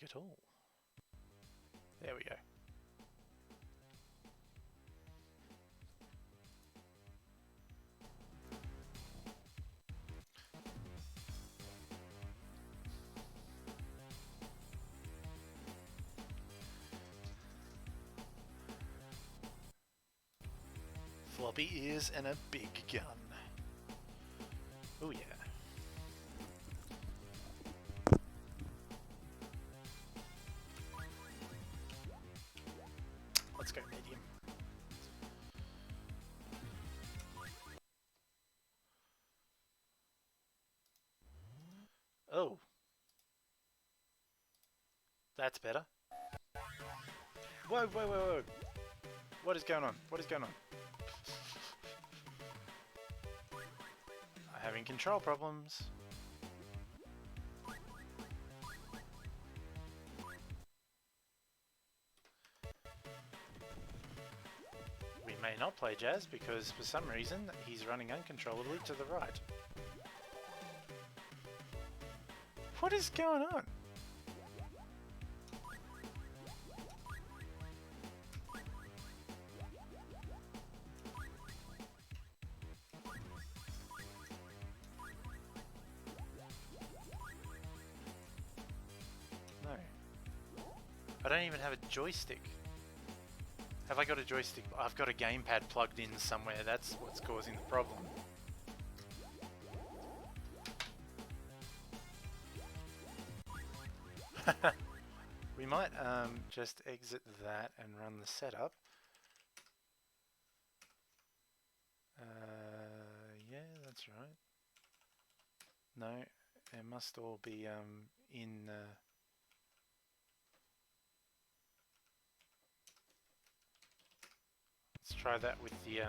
work at all. There we go. Floppy ears and a big gun. Oh yeah. Let's go medium. Oh. That's better. Whoa, whoa, whoa, whoa. What is going on? What is going on? I'm having control problems. We may not play Jazz because for some reason he's running uncontrollably to the right. What is going on? No. I don't even have a joystick. Have I got a joystick? I've got a gamepad plugged in somewhere. That's what's causing the problem. We might just exit that and run the setup. Yeah, that's right. No, it must all be in... Let's try that with the...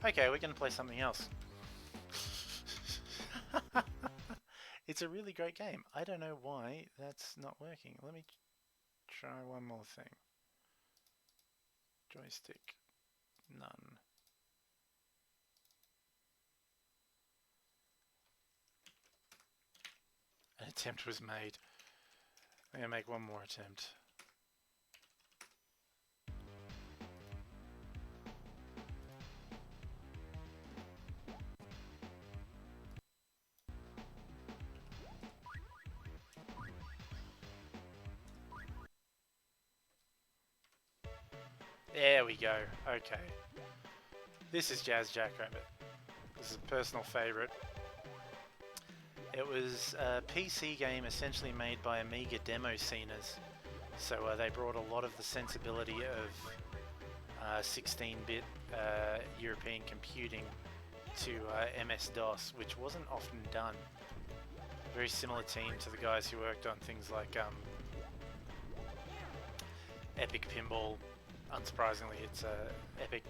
Okay, we're going to play something else. It's a really great game. I don't know why that's not working. Let me try one more thing. Joystick, none. An attempt was made. I'm going to make one more attempt. There we go. Okay. This is Jazz Jackrabbit. This is a personal favourite. It was a PC game essentially made by Amiga demo sceners. So they brought a lot of the sensibility of 16-bit European computing to MS-DOS, which wasn't often done. Very similar team to the guys who worked on things like Epic Pinball. Unsurprisingly, it's Epic.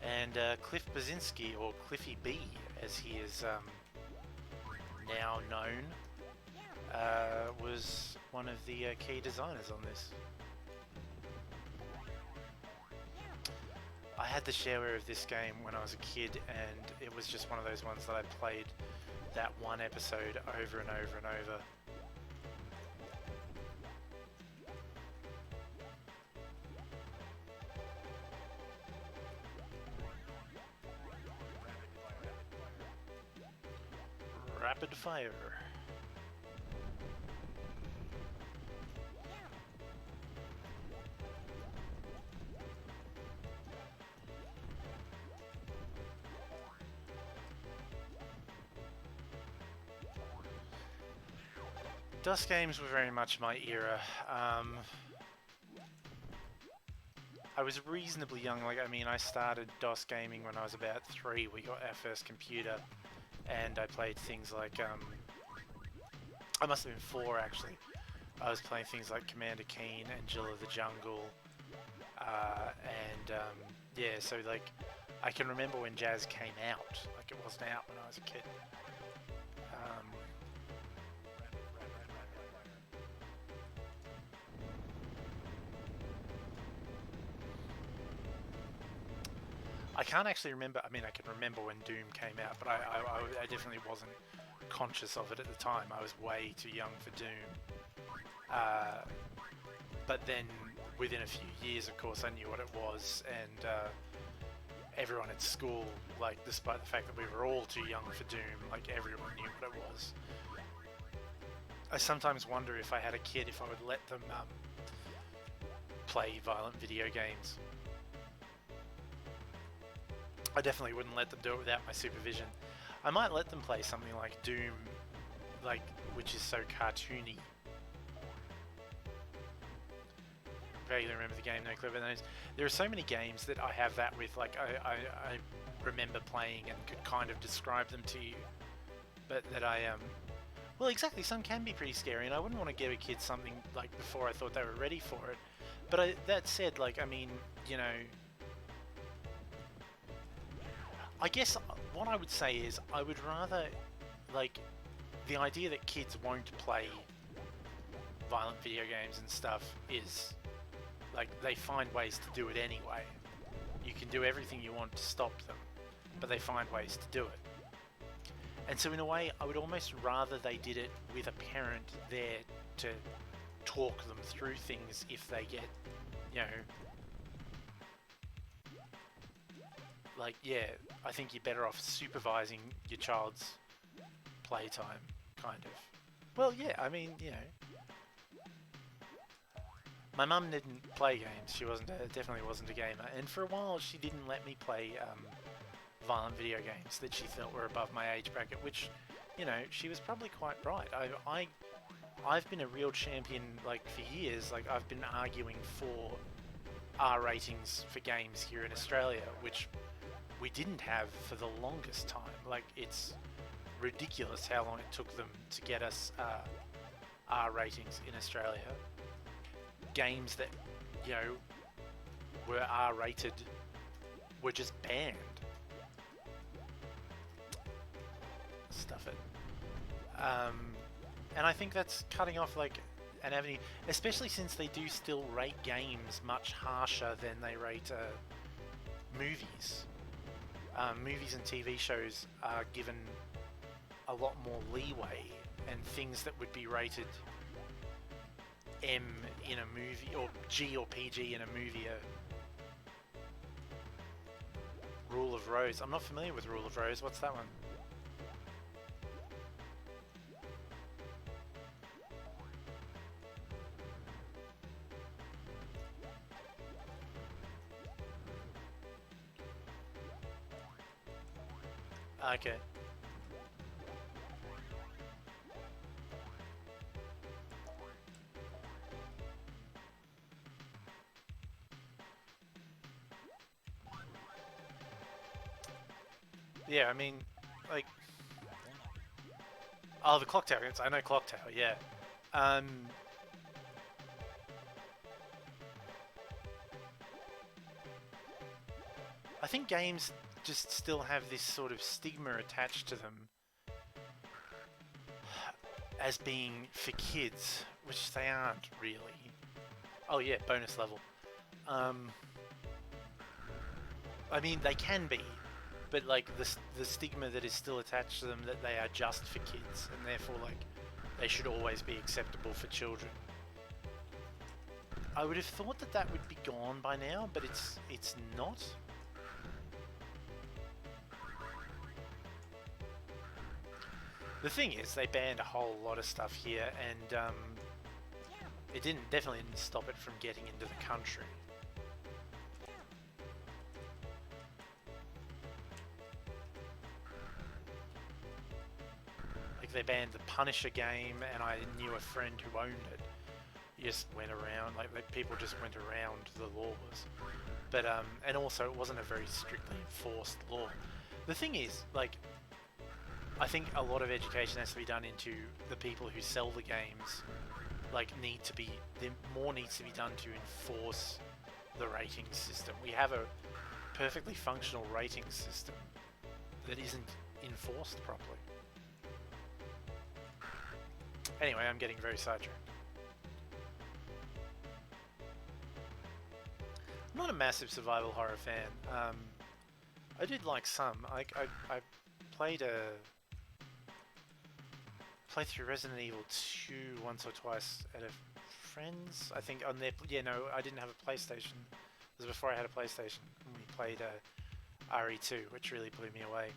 And Cliff Basinski, or Cliffy B, as he is now known, was one of the key designers on this. I had the shareware of this game when I was a kid, and it was just one of those ones that I played that one episode over and over and over. Rapid fire. DOS games were very much my era. I was reasonably young. Like, I mean, I started DOS gaming when I was about 3. We got our first computer. And I played things like, I must have been 4 actually. I was playing things like Commander Keen and Jill of the Jungle. Yeah, so like, I can remember when Jazz came out. Like, it wasn't out when I was a kid. I can't actually remember. I mean, I can remember when Doom came out, but I definitely wasn't conscious of it at the time. I was way too young for Doom. But then within a few years, of course, I knew what it was, and everyone at school, like, despite the fact that we were all too young for Doom, like, everyone knew what it was. I sometimes wonder if I had a kid, if I would let them play violent video games. I definitely wouldn't let them do it without my supervision. I might let them play something like Doom, like, which is so cartoony. Vaguely remember the game, no clue about those. There are so many games that I have that with, like, I remember playing and could kind of describe them to you, but that well, exactly, some can be pretty scary, and I wouldn't want to give a kid something, like, before I thought they were ready for it. But that said, like, I mean, you know, I guess what I would say is I would rather, like, the idea that kids won't play violent video games and stuff is, like, they find ways to do it anyway. You can do everything you want to stop them, but they find ways to do it. And so in a way, I would almost rather they did it with a parent there to talk them through things if they get, you know, like, yeah, I think you're better off supervising your child's playtime, kind of. Well, yeah, I mean, you know, my mum didn't play games. She definitely wasn't a gamer, and for a while she didn't let me play violent video games that she felt were above my age bracket, which, you know, she was probably quite right. I've been a real champion, like, for years. Like, I've been arguing for R ratings for games here in Australia, which we didn't have for the longest time. Like, it's ridiculous how long it took them to get us R ratings in Australia. Games that, you know, were R rated were just banned. Stuff it. And I think that's cutting off, like, an avenue, especially since they do still rate games much harsher than they rate movies. Movies and TV shows are given a lot more leeway, and things that would be rated M in a movie, or G or PG in a movie, are Rule of Rose. I'm not familiar with Rule of Rose. What's that one? Okay. Yeah, I mean, like, oh, the Clock Tower. I know Clock Tower. Yeah. I think games just still have this sort of stigma attached to them as being for kids, which they aren't really. Oh yeah, bonus level. I mean, they can be, but, like, the stigma that is still attached to them, that they are just for kids, and therefore, like, they should always be acceptable for children. I would have thought that that would be gone by now, but it's not. The thing is, they banned a whole lot of stuff here, and it definitely didn't stop it from getting into the country. Like, they banned the Punisher game, and I knew a friend who owned it. He just went around, like people just went around the laws. But and also it wasn't a very strictly enforced law. The thing is, like, I think a lot of education has to be done into the people who sell the games. Like, more needs to be done to enforce the rating system. We have a perfectly functional rating system that isn't enforced properly. Anyway, I'm getting very sidetracked. I'm not a massive survival horror fan. I did like some. I played played through Resident Evil 2 once or twice at a friend's. I think on their no, I didn't have a PlayStation. It was before I had a PlayStation. And we played RE2, which really blew me away.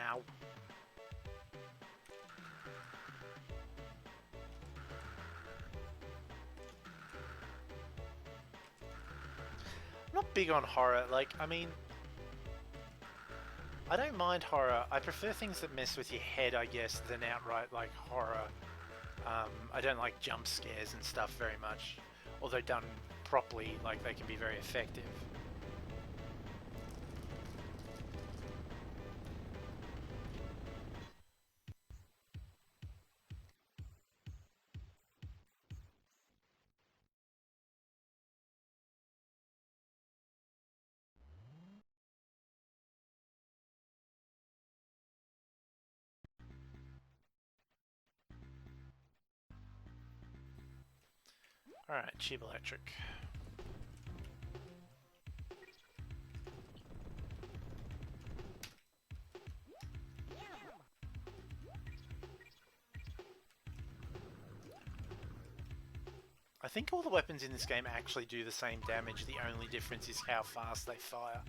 Ow. I'm not big on horror. Like, I mean, I don't mind horror. I prefer things that mess with your head, I guess, than outright like horror. I don't like jump scares and stuff very much, although done properly, like they can be very effective. Alright, cheap electric. I think all the weapons in this game actually do the same damage, the only difference is how fast they fire.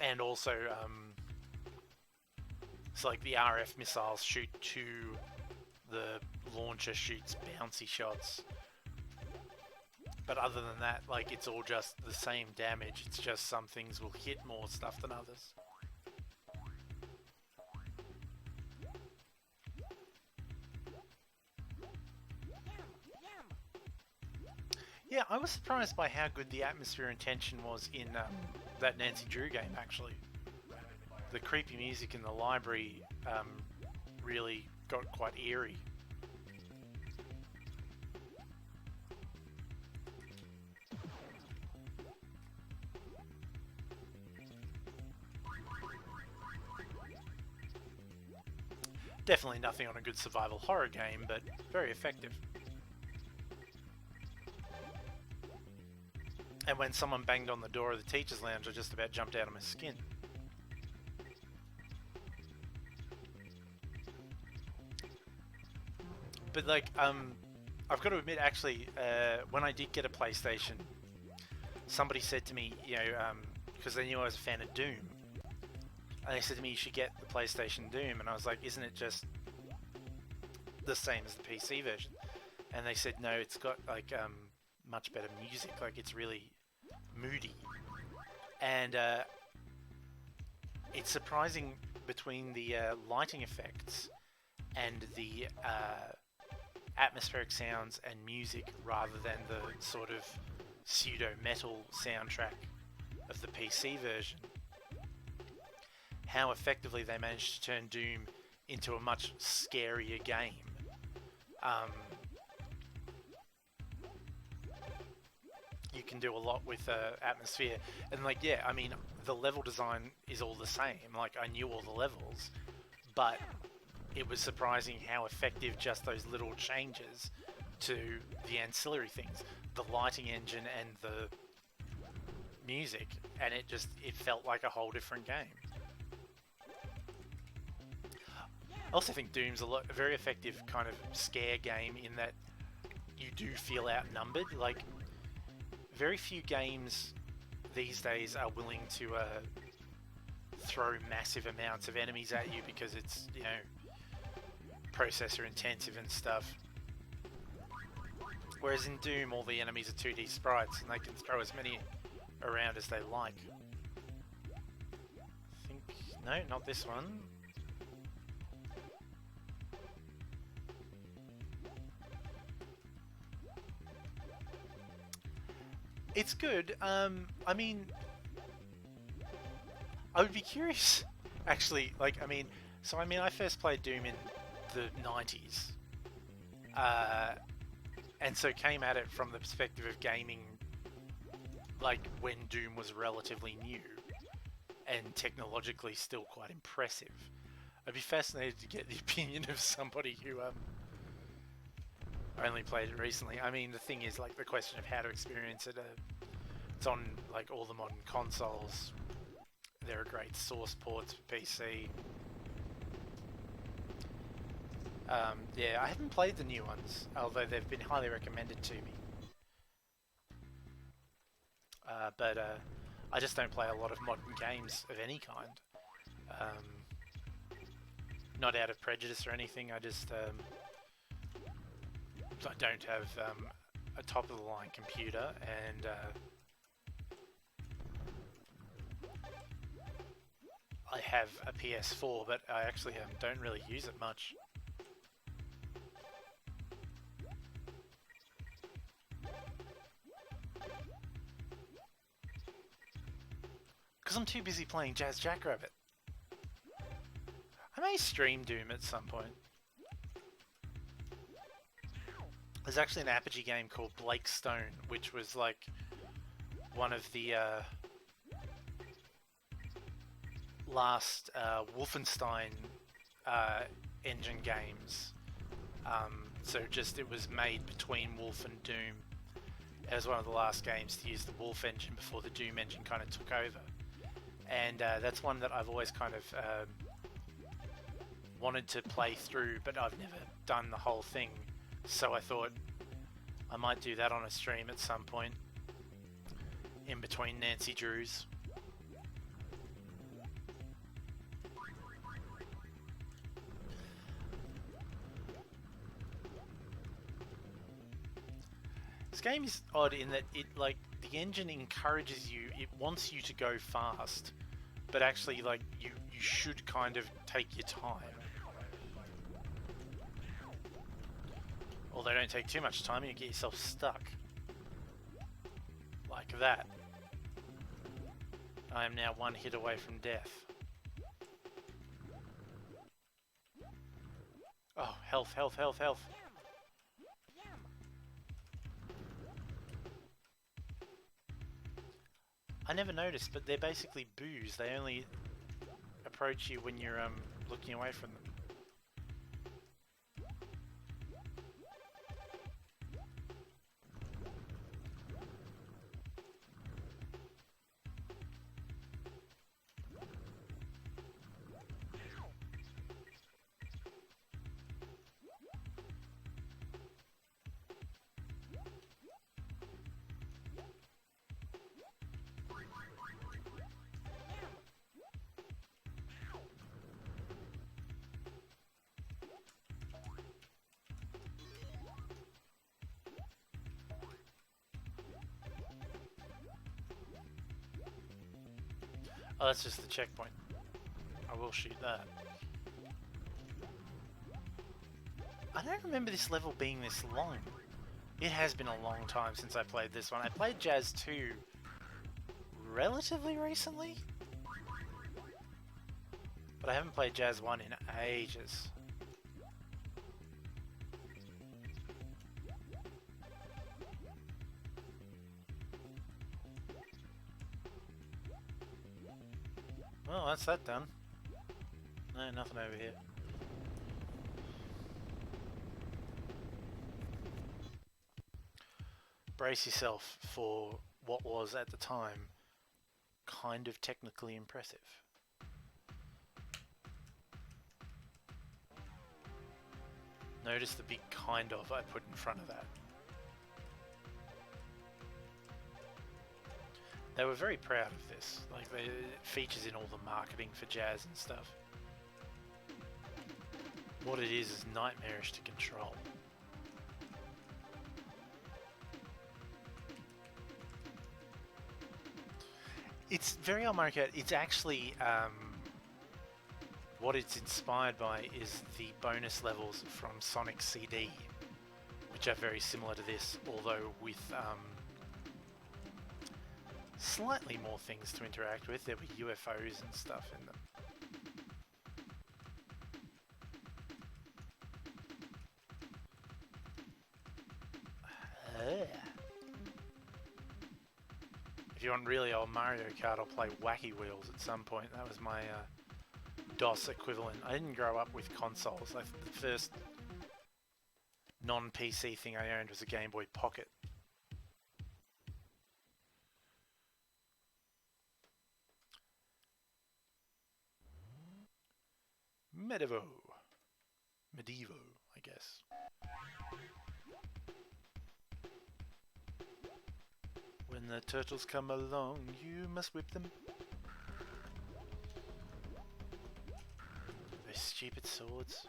And also, it's like the RF missiles shoot to the launcher shoots bouncy shots. But other than that, like, it's all just the same damage, it's just some things will hit more stuff than others. Yeah, I was surprised by how good the atmosphere and tension was in that Nancy Drew game, actually. The creepy music in the library really got quite eerie. Definitely nothing on a good survival horror game, but very effective. And when someone banged on the door of the teacher's lounge, I just about jumped out of my skin. But like, I've got to admit, actually, when I did get a PlayStation, somebody said to me, you know, because they knew I was a fan of Doom, and they said to me, you should get the PlayStation Doom, and I was like, isn't it just the same as the PC version? And they said, no, it's got like much better music, like it's really moody. And it's surprising between the lighting effects and the atmospheric sounds and music rather than the sort of pseudo-metal soundtrack of the PC version, how effectively they managed to turn Doom into a much scarier game. You can do a lot with atmosphere, and like, yeah, I mean, the level design is all the same, like I knew all the levels, but it was surprising how effective just those little changes to the ancillary things, the lighting engine and the music, and it felt like a whole different game. I also think Doom's a very effective kind of scare game in that you do feel outnumbered. Like, very few games these days are willing to throw massive amounts of enemies at you because it's, you know, processor intensive and stuff. Whereas in Doom, all the enemies are 2D sprites and they can throw as many around as they like. I think, no, not this one. It's good. I mean, I would be curious, actually. Like, I mean, I first played Doom in the 90s, and so came at it from the perspective of gaming, like when Doom was relatively new and technologically still quite impressive. I'd be fascinated to get the opinion of somebody who only played it recently. I mean, the thing is, like, the question of how to experience it, it's on, like, all the modern consoles. There are great source ports for PC. Yeah, I haven't played the new ones, although they've been highly recommended to me. But I just don't play a lot of modern games of any kind. Not out of prejudice or anything, I just I don't have a top-of-the-line computer, and I have a PS4, but I actually don't really use it much. Because I'm too busy playing Jazz Jackrabbit. I may stream Doom at some point. There's actually an Apogee game called Blake Stone, which was like one of the last Wolfenstein engine games. So it was made between Wolf and Doom. It was one of the last games to use the Wolf engine before the Doom engine kind of took over. And that's one that I've always kind of wanted to play through, but I've never done the whole thing. So I thought I might do that on a stream at some point, in between Nancy Drews. This game is odd in that it, like, the engine encourages you, it wants you to go fast, but actually, like, you should kind of take your time. Although don't take too much time, you get yourself stuck. Like that. I am now one hit away from death. Oh, health, health, health, health. I never noticed, but they're basically boos. They only approach you when you're looking away from them. Oh, that's just the checkpoint. I will shoot that. I don't remember this level being this long. It has been a long time since I played this one. I played Jazz 2 relatively recently, but I haven't played Jazz 1 in ages. Well, that's that done. No, nothing over here. Brace yourself for what was, at the time, kind of technically impressive. Notice the big kind of I put in front of that. They were very proud of this. Like, it features in all the marketing for Jazz and stuff. What it is nightmarish to control. It's very on market. It's actually what it's inspired by is the bonus levels from Sonic CD, which are very similar to this, although with slightly more things to interact with. There were UFOs and stuff in them. If you want really old Mario Kart, I'll play Wacky Wheels at some point. That was my DOS equivalent. I didn't grow up with consoles. The first non-PC thing I owned was a Game Boy Pocket. Medievo, I guess. When the turtles come along, you must whip them. Those stupid swords.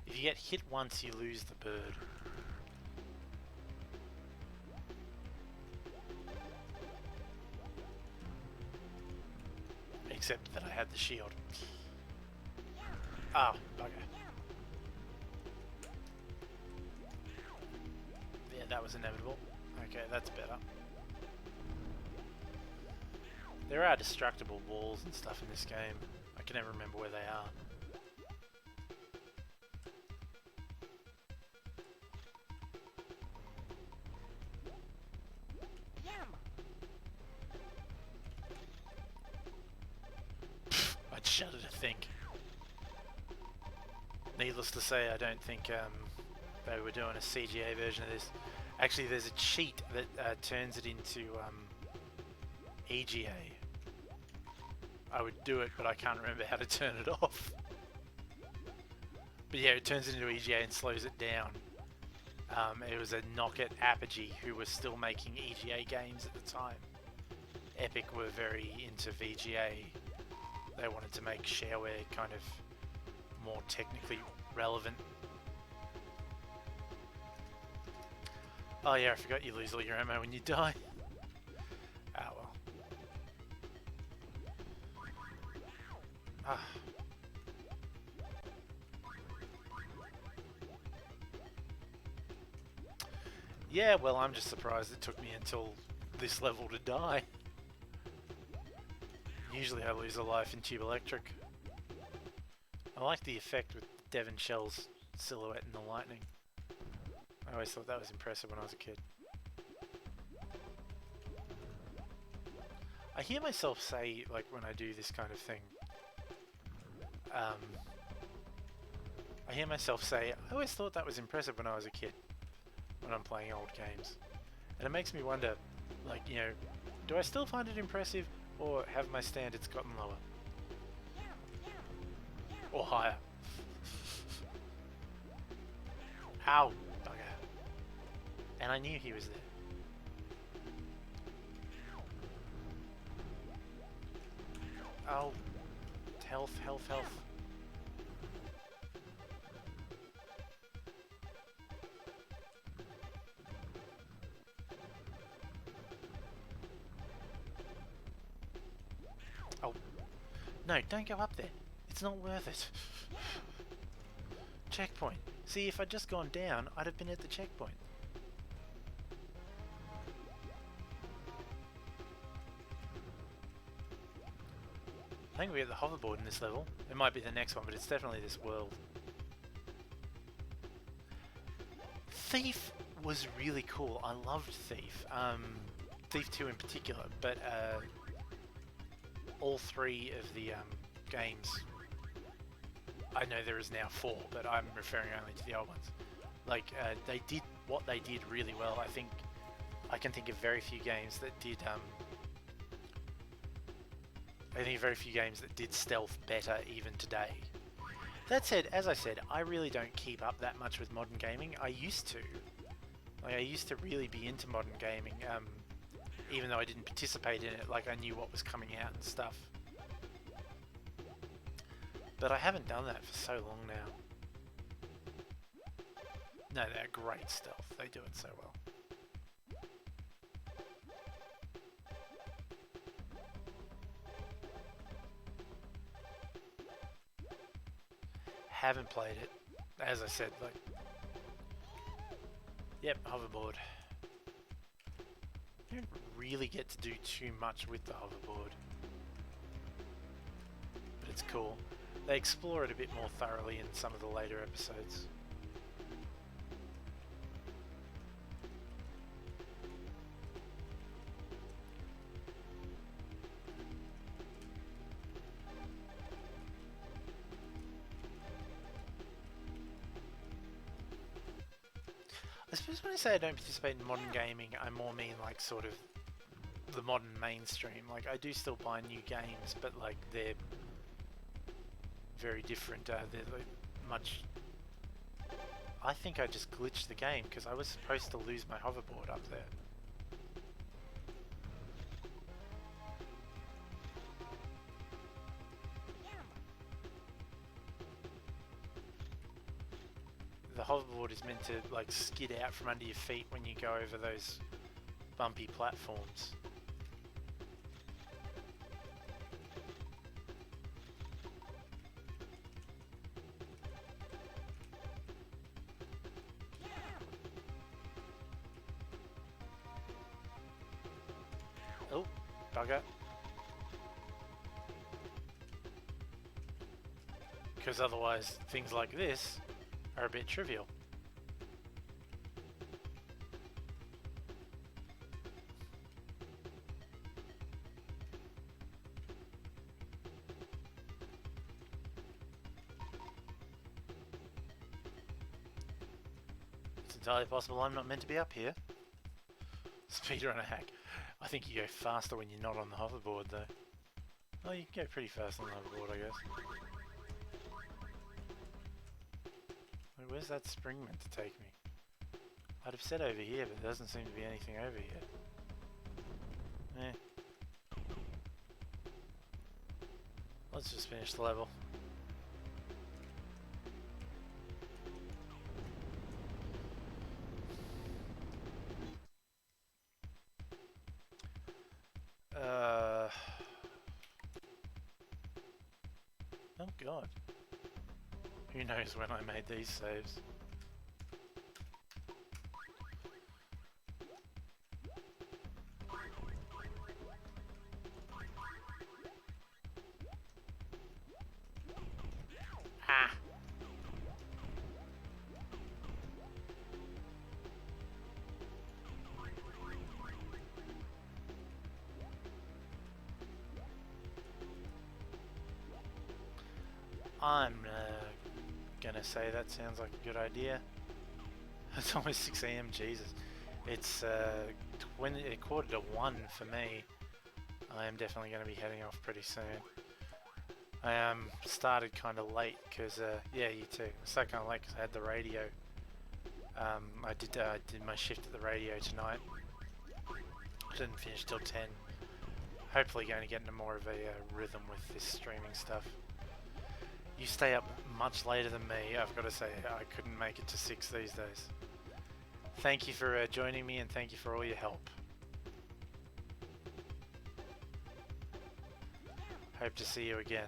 If you get hit once, you lose the bird. Except that I had the shield. Ah, bugger. Yeah, that was inevitable. Okay, that's better. There are destructible walls and stuff in this game. I can never remember where they are. I'd shudder to think. Needless to say, I don't think they were doing a CGA version of this. Actually, there's a cheat that turns it into EGA. I would do it, but I can't remember how to turn it off. But yeah, it turns it into EGA and slows it down. It was a knock at Apogee, who was still making EGA games at the time. Epic were very into VGA. They wanted to make shareware kind of more technically relevant. Oh yeah, I forgot you lose all your ammo when you die. Ah well. Ah. Yeah, well, I'm just surprised it took me until this level to die. Usually I lose a life in Tube Electric. I like the effect with Devon Shell's silhouette in the lightning. I always thought that was impressive when I was a kid. I hear myself say, like when I do this kind of thing, I hear myself say, I always thought that was impressive when I was a kid, when I'm playing old games. And it makes me wonder, like, you know, do I still find it impressive, or have my standards gotten lower? Or higher? Ow, bugger. And I knew he was there. Oh, health, health, health. Oh, no, don't go up there. It's not worth it. Checkpoint. See, if I'd just gone down, I'd have been at the checkpoint. I think we get the hoverboard in this level. It might be the next one, but it's definitely this world. Thief was really cool. I loved Thief. Thief 2 in particular, but all three of the games. I know there is now 4, but I'm referring only to the old ones. Like, they did what they did really well. I think I can think of very few games that did stealth better even today. That said, as I said, I really don't keep up that much with modern gaming. I used to. Like, I used to really be into modern gaming, even though I didn't participate in it. Like, I knew what was coming out and stuff. But I haven't done that for so long now. No, they're great stealth. They do it so well. Haven't played it. As I said, like... Yep, hoverboard. You don't really get to do too much with the hoverboard. But it's cool. They explore it a bit more thoroughly in some of the later episodes. I suppose when I say I don't participate in modern gaming, I more mean like sort of the modern mainstream. Like I do still buy new games, but like they're very different. They're like much. I think I just glitched the game because I was supposed to lose my hoverboard up there. The hoverboard is meant to like skid out from under your feet when you go over those bumpy platforms. Oh, bugger. Because otherwise things like this are a bit trivial. It's entirely possible I'm not meant to be up here. Speedrunner hack. I think you go faster when you're not on the hoverboard though. Oh, you can go pretty fast on the hoverboard, I guess. Wait, where's that spring meant to take me? I'd have said over here, but there doesn't seem to be anything over here. Eh. Let's just finish the level. Oh god. Who knows when I made these saves? Ah! I'm gonna say that sounds like a good idea. It's almost 6 AM, Jesus. It's 1:45 for me. I am definitely going to be heading off pretty soon. I started kind of late because, yeah, you too. I started kind of late because I had the radio. I did my shift at the radio tonight. I didn't finish till 10. Hopefully going to get into more of a rhythm with this streaming stuff. You stay up much later than me. I've got to say, I couldn't make it to 6 these days. Thank you for joining me, and thank you for all your help. Hope to see you again.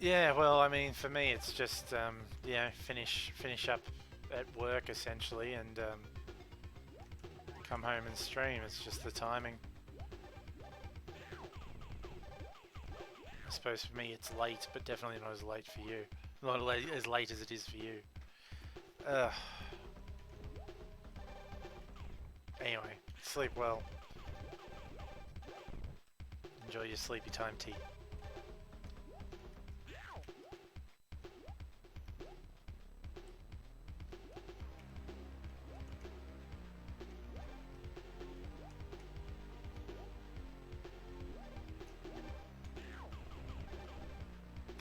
Yeah, well, I mean, for me, it's just you know, finish up at work essentially, and come home and stream. It's just the timing. I suppose for me, it's late, but definitely not as late for you. Not as late as it is for you. Anyway, sleep well. Enjoy your sleepy time tea.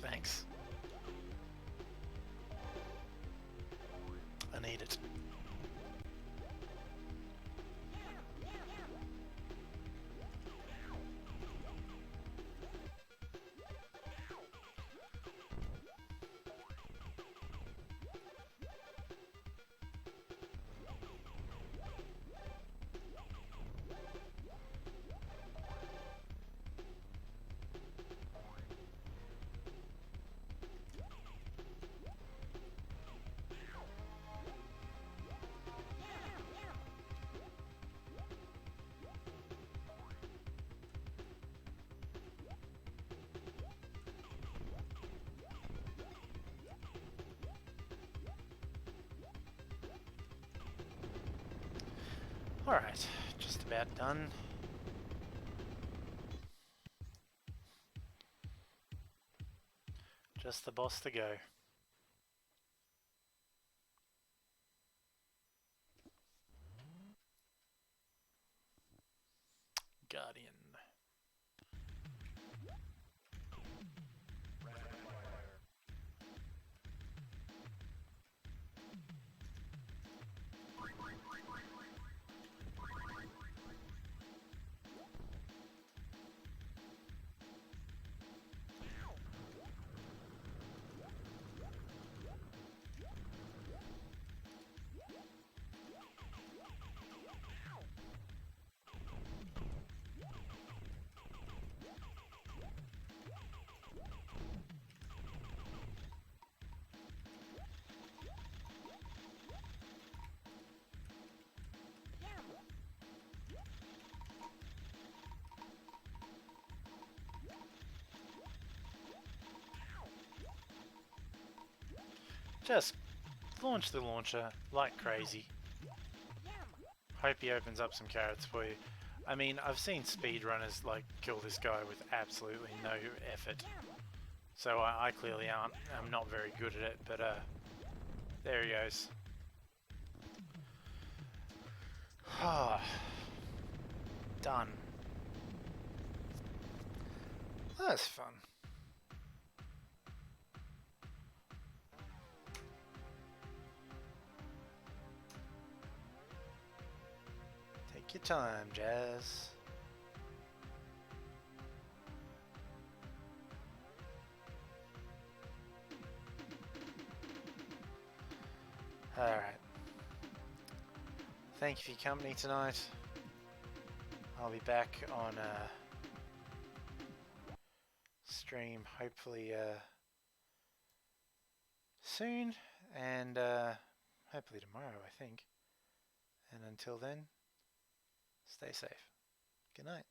Thanks. I need it. Alright, just about done. Just the boss to go. Guardian. Just launch the launcher like crazy. Hope he opens up some carrots for you. I mean, I've seen speedrunners like kill this guy with absolutely no effort. So I clearly I'm not very good at it, but there he goes. Done. That's fun. Take your time, Jazz. Alright. Thank you for your company tonight. I'll be back on stream hopefully soon, and hopefully tomorrow, I think. And until then, stay safe. Good night.